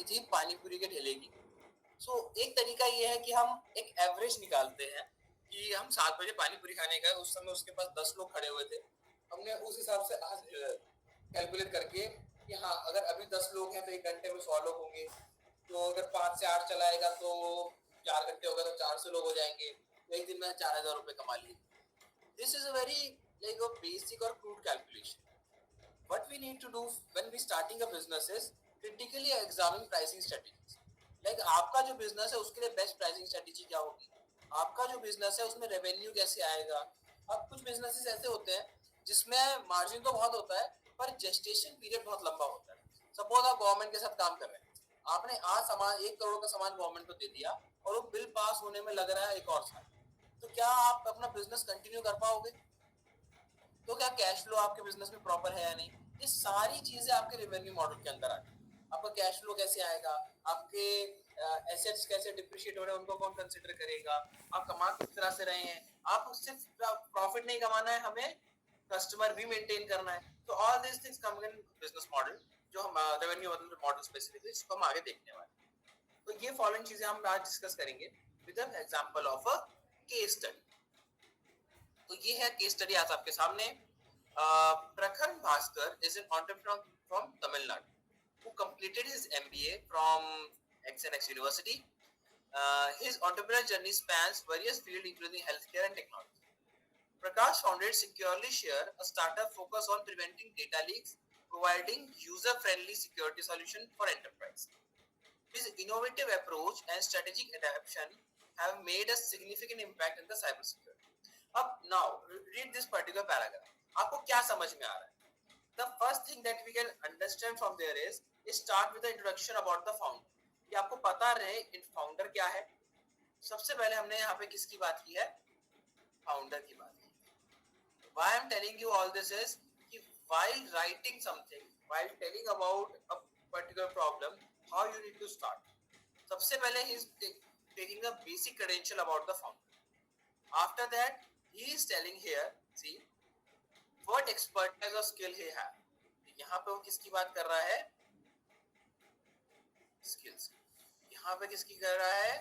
की थी पानी पूरी के ठेले की। सो एक तरीका ये है कि हम एक एवरेज निकालते हैं कि हम 7 बजे पानी पूरी खाने गए, उस समय उसके पास 10 लोग खड़े हुए थे। हमने उस हिसाब से आज कैलकुलेट करके कि हाँ, अगर अभी 10 लोग हैं तो 1 घंटे में 100 लोग होंगे। तो अगर 5 से 8 चलाएगा तो 4 घंटे हो गए तो 400 लोग हो जाएंगे। तो एक दिन में 4000 रुपए कमा लिए। This is a very like a basic और crude calculation. What we need to do when we starting a business is critically examine pricing strategies. Like आपका जो बिजनेस है उसके लिए बेस्ट प्राइसिंग स्ट्रेटेजी क्या होगी, आपका जो बिजनेस है उसमें रेवेन्यू कैसे आएगा। अब कुछ बिजनेसेस ऐसे होते हैं जिसमें मार्जिन तो बहुत होता है पर जेस्टेशन पीरियड बहुत लंबा होता है। सपोज आप गवर्नमेंट के साथ काम कर रहे हैं, आपने आज सामान 1 करोड़ का सामान गवर्नमेंट को दे दिया और वो बिल पास होने में लग रहा है 1 और साल, तो क्या आप अपना बिजनेस कंटिन्यू कर पाओगे? तो क्या कैश फ्लो आपके बिजनेस में प्रॉपर है या नहीं, ये सारी चीजें आपके रेवेन्यू मॉडल के अंदर आती है। आपका कैश फ्लो कैसे आएगा, आपके एसेट्स कैसे डिप्रिशिएट हो रहे हैं उनको कौन कंसिडर करेगा, आप कमा किस तरह से रहे हैं। आप सिर्फ प्रॉफिट नहीं कमाना है, हमें कस्टमर भी मेंटेन करना है। तो all this things come in business model, जो हम रेवेन्यू मॉडल स्पेसिफिकली इसको हम आगे देखने वाले हैं। तो ये फॉलोइंग चीजें हम आज डिस्कस करेंगे with an example of a case study. तो ये है केस स्टडी आज आपके सामने। प्रखर Bhaskar is an entrepreneur from Tamil Nadu who completed his MBA from XNX University. His entrepreneurial journey spans various fields including healthcare and technology. Prakash founded Securely Share, a startup focused on preventing data leaks, providing user-friendly security solution for enterprise. His innovative approach and strategic adaptation have made a significant impact in the cybersecurity. अब now read this particular paragraph. आपको क्या समझ में आ रहा है? The first thing that we can understand from there is start with the introduction about the founder. कि आपको पता रहे फाउंडर क्या है। सबसे पहले हमने यहाँ पे किसकी बात की है? फाउंडर की बात की। Why I'm telling you all this is कि while writing something, while telling about a particular problem, how you need to start. सबसे पहले he is taking a basic credential about the founder. After that, he is telling here, see, what expertise or skill he have. यहाँ पे वो किसकी बात कर रहा है? स्किल्स। यहाँ पे किसकी कर रहा है?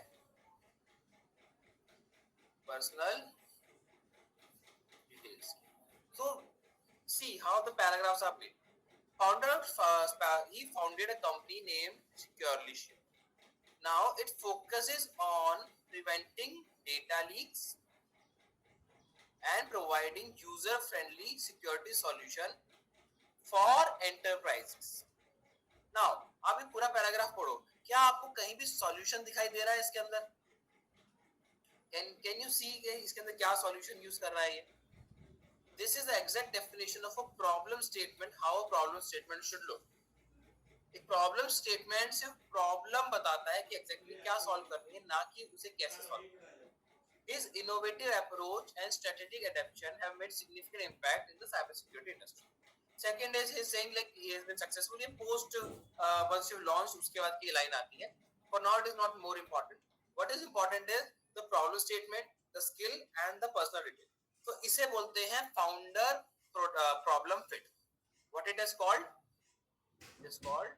Personal details. So see how the paragraphs are made. He founded a company named Securely Share. Now it focuses on preventing data leaks and providing user-friendly security solution for enterprises. Now, आप ये पूरा paragraph पढ़ो, क्या आपको कहीं भी solution दिखाई दे रहा है इसके अंदर? Can you see इसके अंदर क्या सॉल्यूशन यूज कर रहा है ये? This is the exact definition of a problem statement, how a problem statement should look. एक प्रॉब्लम स्टेटमेंट सिर्फ प्रॉब्लम बताता है कि एग्जैक्टली क्या सॉल्व करनी है, ना कि उसे कैसे सॉल्व करना है। His innovative approach and strategic adaptation have made significant impact in the cybersecurity industry. Second is he's saying like he has been successful in post once you launch, उसके बाद की लाइन आती है. For now it is not more important. What is important is the problem statement, the skill and the personal detail. तो इसे बोलते हैं founder problem fit. What it is called? It is called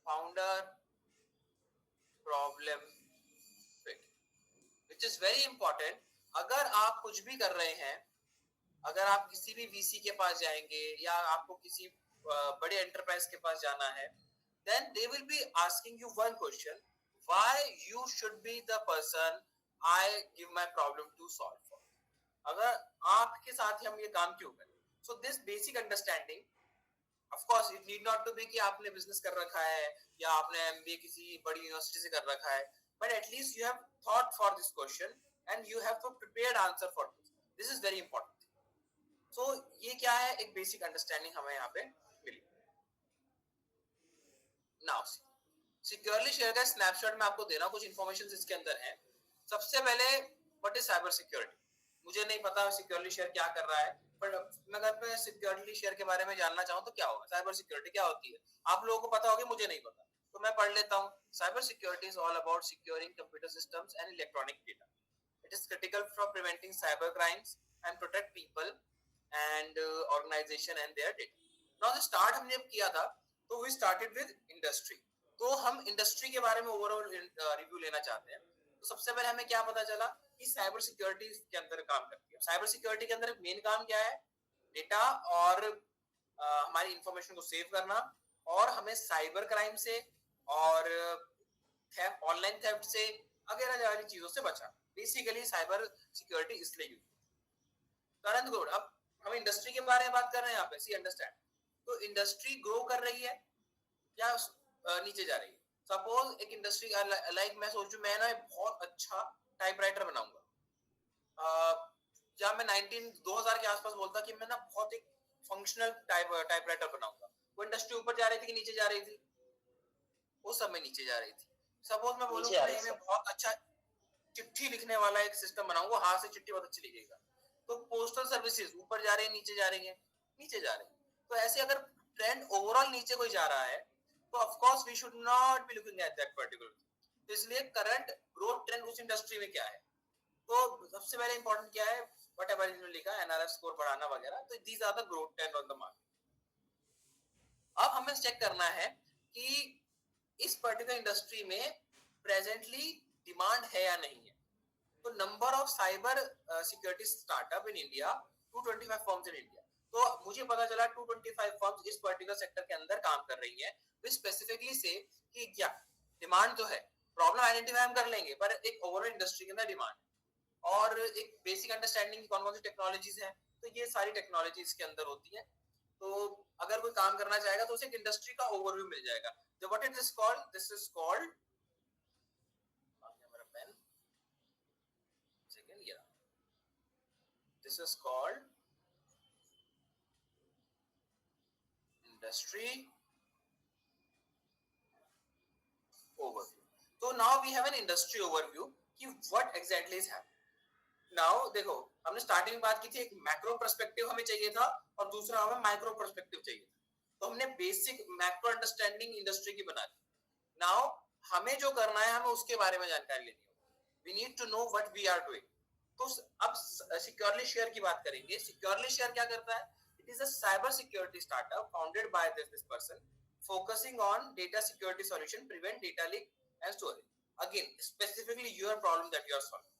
founder problem fit, which is very important. अगर आप कुछ भी कर रहे हैं, अगर आप किसी भी वीसी के पास जाएंगे या आपको किसी बड़े एंटरप्राइज के पास जाना है, then they will be asking you one question, why you should be the person I give my problem to solve for. अगर आपके साथ हम ये काम क्यों करें? So this basic understanding, of course it need not to be कि आपने बिजनेस कर रखा है या आपने एमबीए किसी बड़ी यूनिवर्सिटी से कर रखा है, but at least you have thought for this question and you have to prepared answer for this. This is very important. So ये क्या है? एक बेसिक अंडरस्टैंडिंग हमें यहाँ पे मिली। नाउ सिक्योरली शेयर का स्नैपशॉट मैं आपको दे रहा हूँ, कुछ इंफॉर्मेशन इसके अंदर है। सबसे पहले व्हाट इज साइबर सिक्योरिटी? मुझे नहीं पता सिक्योरली शेयर क्या कर रहा है, पर मैं अगर सिक्योरली शेयर के बारे में जानना चाहूँ तो क्या होगा, साइबर सिक्योरिटी क्या होती है? आप लोगों को पता होगी, मुझे नहीं पता, तो मैं पढ़ लेता हूँ। Cyber security is all about securing computer systems and electronic data. It is critical for preventing cyber crimes and protect people and organization and their data. Now the start हमने किया था तो वी स्टार्टेड विद इंडस्ट्री। तो हम industry के बारे में overall review लेना चाहते हैं। तो सबसे पहले हमें क्या पता चला कि साइबर सिक्योरिटी के अंदर काम करती है। साइबर सिक्योरिटी के अंदर मेन काम क्या है? डेटा और हमारी इंफॉर्मेशन को सेव करना, और हमें साइबर क्राइम से और ऑनलाइन थेफ्ट से वगैरह वाली चीजों से बचा। बेसिकली साइबर सिक्योरिटी इसलिए यूज। करंट ग्रोथ, अब हम इंडस्ट्री के बारे में बात कर रहे हैं यहाँ पे, सी अंडरस्टैंड। तो इंडस्ट्री ग्रो कर रही है या नीचे जा रही है? सपोज एक इंडस्ट्री लाइक मैं सोचूं मैं ना बहुत अच्छा टाइपराइटर बनाऊंगा, या मैं 2000 के आसपास बोलता कि मैं ना बहुत एक फंक्शनल टाइपराइटर बनाऊंगा। वो इंडस्ट्री ऊपर जा रही थी कि नीचे जा रही थी? उस समय नीचे जा रही थी। सपोज मैं बोलूं कि नहीं मैं बहुत अच्छा चिट्ठी लिखने वाला एक सिस्टम बनाऊंगा, हाथ से चिट्ठी बहुत अच्छी लिखेगा, तो पोस्टल सर्विसेज ऊपर जा रही है नीचे जा रही है? नीचे जा रही है। तो ऐसे अगर ट्रेंड ओवरऑल नीचे कोई जा रहा है तो of course we should not be looking at that particular. तो इसलिए करंट ग्रोथ ट्रेंड उस इंडस्ट्री में क्या है? तो सबसे पहले इंपॉर्टेंट क्या है? व्हाटएवर इन्होंने लिखा एनआरएफ स्कोर बढ़ाना वगैरह, तो these are the growth trend on the market. अब हमें चेक करना है कि इस पर्टिकुलर इंडस्ट्री में प्रेजेंटली डिमांड है या नहीं है। तो number of cyber security startup in India 225 firms in India. तो मुझे पता चला 225 फर्म्स इस पर्टिकुलर सेक्टर के अंदर काम कर रही हैं। वे स्पेसिफिकली से कि क्या डिमांड तो है, प्रॉब्लम आइडेंटिफाई हम कर लेंगे, पर एक ओवरऑल इंडस्ट्री के अंदर डिमांड और एक बेसिक अंडरस्टैंडिंग की कौन कौन सी टेक्नोलॉजीज हैं, तो ये सारी टेक्नोलॉजीज के अंदर होती हैं। तो अगर कोई काम करना चाहेगा तो उसे एक इंडस्ट्री का ओवरव्यू मिल जाएगा। तो what is this called? This is called, मेरा पेन सेकंड, या this is called industry overview. So now we have an industry overview कि what exactly is happening. Now देखो, हमने स्टार्टिंग में बात की थी एक मैक्रो पर्सपेक्टिव हमें चाहिए था और दूसरा हमें माइक्रो पर्सपेक्टिव चाहिए था। तो हमने बेसिक मैक्रो अंडरस्टैंडिंग इंडस्ट्री की बना दी। नाउ हमें जो करना है हमें उसके बारे में जानकारी लेनी होगी। We need to know what we are doing. तो अब सिक्योरली शेयर की बात करेंगे। सिक्योरली शेयर क्या करता है? It is a cyber security startup founded by this person, focusing on data security solution, prevent data leak and storage. Again, specifically your problem that you are solving.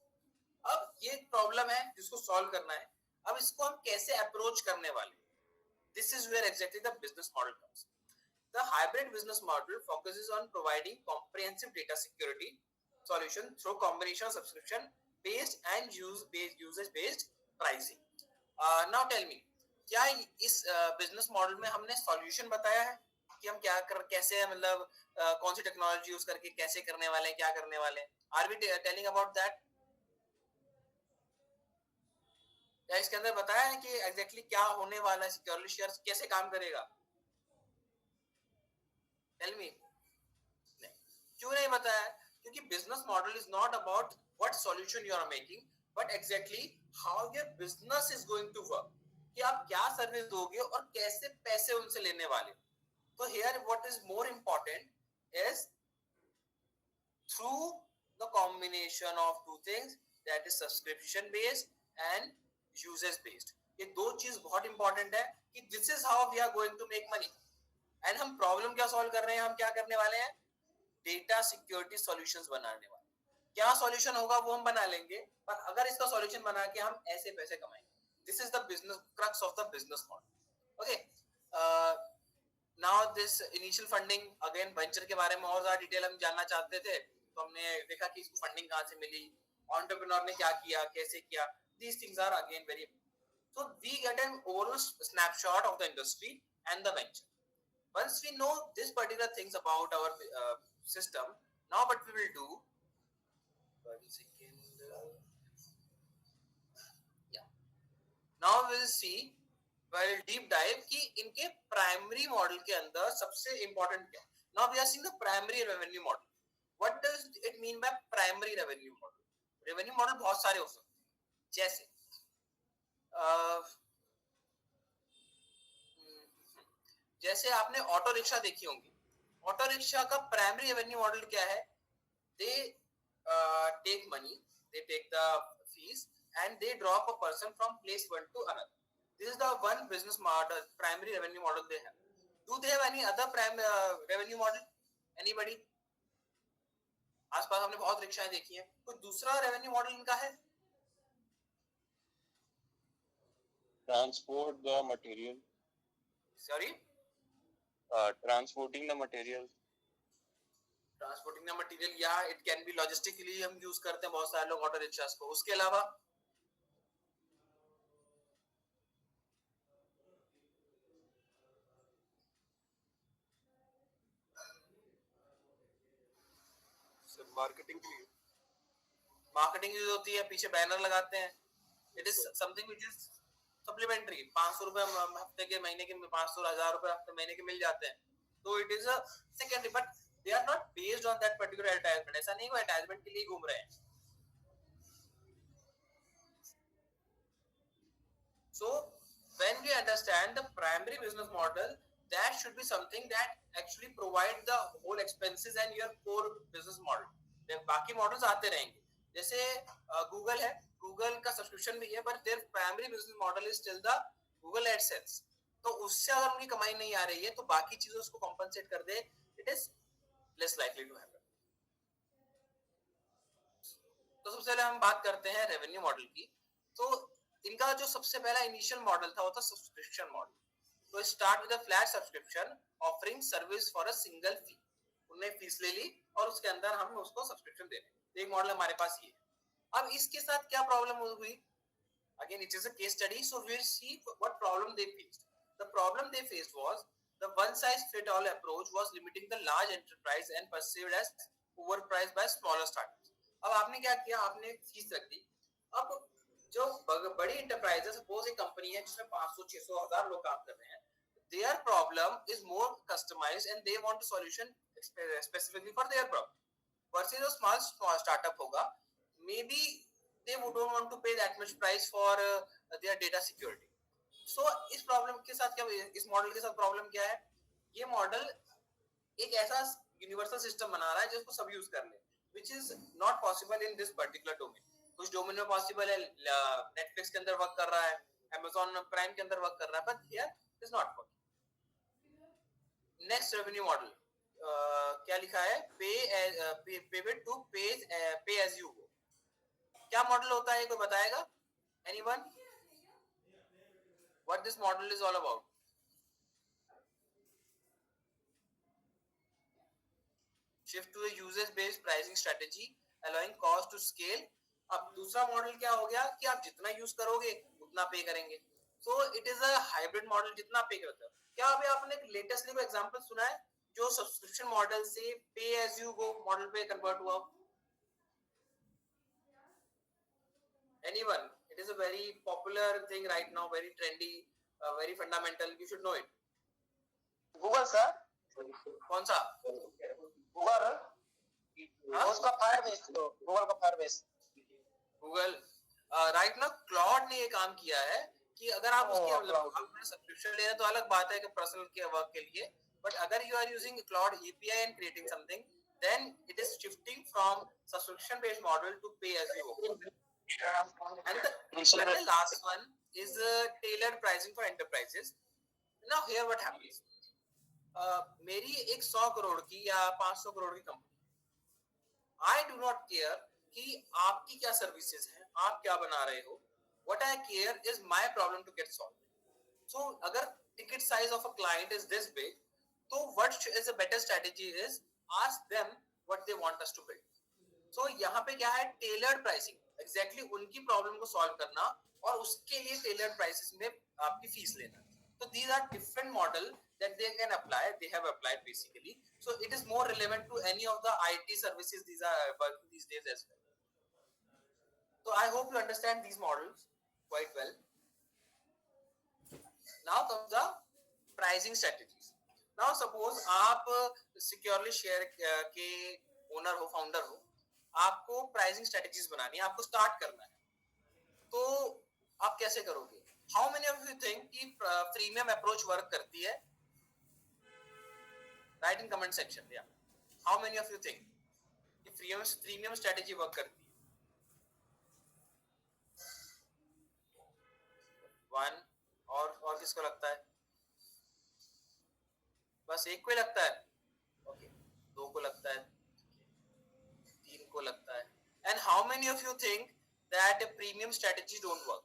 अब ये problem है जिसको solve करना है। अब इसको हम कैसे अप्रोच करने वाले? This is where exactly the business model comes. The hybrid business model focuses on providing comprehensive data security solution through combination of subscription based and usage based pricing. Now tell me, क्या इस business model में हमने solution बताया है कि हम क्या कर कैसे मतलब कौन सी टेक्नोलॉजी यूज करके कैसे करने वाले हैं, क्या करने वाले हैं? Are we telling about that? क्या इसके अंदर बताया है कि एग्जैक्टली क्या होने वाला है, सिक्योरली शेयर कैसे काम करेगा? Tell me. नहीं, क्यों नहीं बताया? क्योंकि business model is not about what solution you are making, but exactly how your business is going to work, कि आप क्या सर्विस दोगे और कैसे पैसे उनसे लेने वाले। तो here what is more important is through the combination of two things, that is subscription based and usages based. ये दो चीज बहुत इंपॉर्टेंट है कि this is how we are going to make money. And हम प्रॉब्लम क्या solve कर रहे हैं? हम क्या करने वाले हैं? डेटा सिक्योरिटी सॉल्यूशंस बनाने वाले। क्या सॉल्यूशन होगा वो हम बना लेंगे, पर अगर इसका सॉल्यूशन बना के हम ऐसे पैसे कमाएंगे। This is the business crux of the business model. Okay, now this initial funding, again venture के बारे में और ज्यादा डिटेल हम जानना चाहते थे, तो हमने देखा कि इसको फंडिंग कहाँ से मिली, एंटरप्रेन्योर ने क्या किया, कैसे किया। These things are again very, so we get an overall snapshot of the industry and the venture. Once we know this particular things about our system, now what we will do, 1 second, yeah, now we will see, we'll deep dive कि इनके primary model के अंदर सबसे important क्या है। now we are seeing the primary revenue model. what does it mean by primary revenue model? revenue model बहुत सारे हो सकते हैं, जैसे जैसे आपने ऑटो रिक्शा देखी होंगी। ऑटो रिक्शा का प्राइमरी रेवेन्यू मॉडल क्या है? They take money, they take the fees and they drop a person from place one to another. This is the one business model, primary revenue model they have. Do they have any other prime revenue model? Anybody? आसपास हमने बहुत रिक्शाएं देखी हैं, कोई दूसरा revenue model इनका है? Transport the material. Sorry? Transporting the material. Transporting the material, या इट कैन बी लॉजिस्टिकली हम यूज करते हैं बहुत सारे लोग ऑटो रिक्शास को। उसके अलावा मार्केटिंग के लिए, मार्केटिंग यूज होती है, पीछे बैनर लगाते हैं। It is something which is supplementary. 500 रुपए हफ्ते के, महीने के 500, 1000 रुपए हफ्ते महीने के मिल जाते हैं, तो it is a secondary, but they are not based on that particular advertisement. ऐसा नहीं वो एडवर्टाइजमेंट के लिए घूम रहे हैं। So when we understand the primary business model, that should be something that actually provide the whole expenses and your core business model. बाकी models आते रहेंगे, जैसे गूगल है, गूगल का सब्सक्रिप्शन भी है, but there primary business model is still the Google AdSense. तो उससे अगर उनकी कमाई नहीं आ रही है तो बाकी चीजों उसको कॉम्पनसेट कर दे, it is less likely to happen. तो सबसे पहले हम बात करते हैं रेवेन्यू मॉडल की। तो इनका जो सबसे पहला इनिशियल मॉडल था वो था सब्सक्रिप्शन मॉडल। तो start with a flat subscription offering service for a single fee. उन्होंने फीस ले ली और उसके अंदर हम उसको सब्सक्रिप्शन दे रहे हैं। एक मॉडल हमारे पास ये है। अब इसके साथ क्या प्रॉब्लम हुई? Again, it is a case study, so we'll see what problem they faced. The problem they faced was the one-size-fit-all approach was limiting the large enterprise and perceived as overpriced by smaller startups. अब आपने क्या किया? आपने fees रख दी। अब जो बड़ी enterprise है, सपोज एक कंपनी है जिसमें 500, 600, 1000 लोग काम कर रहे हैं, their problem is more customized and they want a solution specifically for their problem. Versus a small startup होगा, maybe they don't want to pay that much price for their data security. So इस problem के साथ क्या, इस model के साथ problem क्या है? ये मॉडल एक ऐसा यूनिवर्सल सिस्टम बना रहा है जिसको सब यूज कर ले, which is not possible in this particular domain. कुछ डोमेन में पॉसिबल है, नेटफ्लिक्स के अंदर वर्क कर रहा है, Amazon प्राइम के अंदर वर्क कर रहा है, but here is not working. Next revenue model क्या लिखा है? Payment to pay as you go. क्या मॉडल होता है, कोई बताएगा? Anyone? What this model is all about? Shift to a users based pricing strategy allowing cost to scale. अब दूसरा मॉडल क्या हो गया कि आप जितना यूज करोगे उतना पे करेंगे। So it is a hybrid model, जितना पे करते हो। क्या अभी आपने लेटेस्टली कोई एग्जांपल सुना है जो सब्सक्रिप्शन मॉडल से पे एज यू गो मॉडल पे कन्वर्ट हुआ? Anyone? It is a very popular thing right now, very trendy, very fundamental. You should know it. Google sir. कौन सा? गूगल, उसका फायरबेस, गूगल का फायरबेस। गूगल राइट ना, Claude ने ये काम किया है कि अगर आप उसकी अपना सब्सक्रिप्शन ले रहे हैं तो अलग बात है कि पर्सनल के वर्क के लिए, बट अगर you are using Claude API and creating something, then it is shifting from subscription based model to pay as you go. And the last one is tailored pricing for enterprises. Now here what happens? मेरी एक 100 करोड़ की या 500 करोड़ की company, I do not care कि आपकी क्या services हैं, आप क्या बना रहे हो। What I care is my problem to get solved. So अगर ticket size of a client is this big, so what is a better strategy is ask them what they want us to build. So यहाँ पे क्या है? Tailored pricing, exactly उनकी problem को solve करना और उसके लिए टेलर्ड प्राइसेस में आपकी फीस लेना। So these are different model that they can apply, they have applied basically. So it is more relevant to any of the IT services these are working these days as well. So I hope you understand these models quite well. Now comes the pricing strategies. Now suppose आप securely share के owner हो, founder हो, आपको pricing strategies बनानी है, आपको start करना है, तो आप कैसे करोगे? How many of you think कि प्रीमियम अप्रोच वर्क करती है? Right in comment section. या how many of you think कि प्रीमियम स्ट्रेटजी वर्क करती है? वन और किसको लगता है? बस एक को ही लगता है? ओके, दो को लगता है, तीन को लगता है। And how many of you think that premium strategy don't work?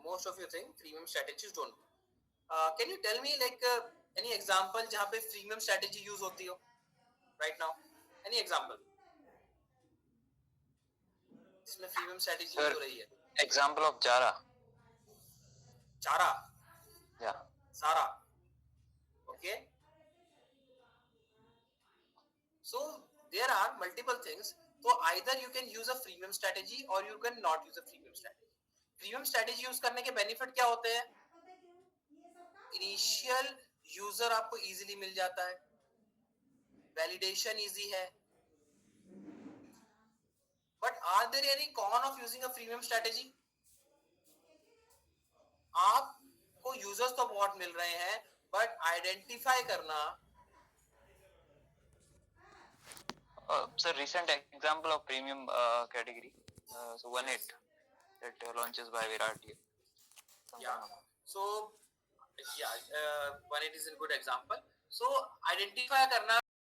Most of you think premium strategies don't work. Can you tell me like any example जहाँ पे premium strategy use होती हो right now? Any example जिसमें premium strategy use Sir, हो रही है? example of Jara. चारा, Yeah. सारा, okay. So there are multiple things. So either you can use a freemium strategy or you can not use a freemium strategy. Freemium strategy use करने के benefit क्या होते हैं? Initial user आपको easily मिल जाता है, validation easy है. But are there any con of using a freemium strategy? आपको यूजर्स तो बहुत मिल रहे हैं, बट आइडेंटिफाई करना Sir, recent example of premium category. So 18 that launches by Virat. yeah, so yeah, 180 is a good example. So identify करना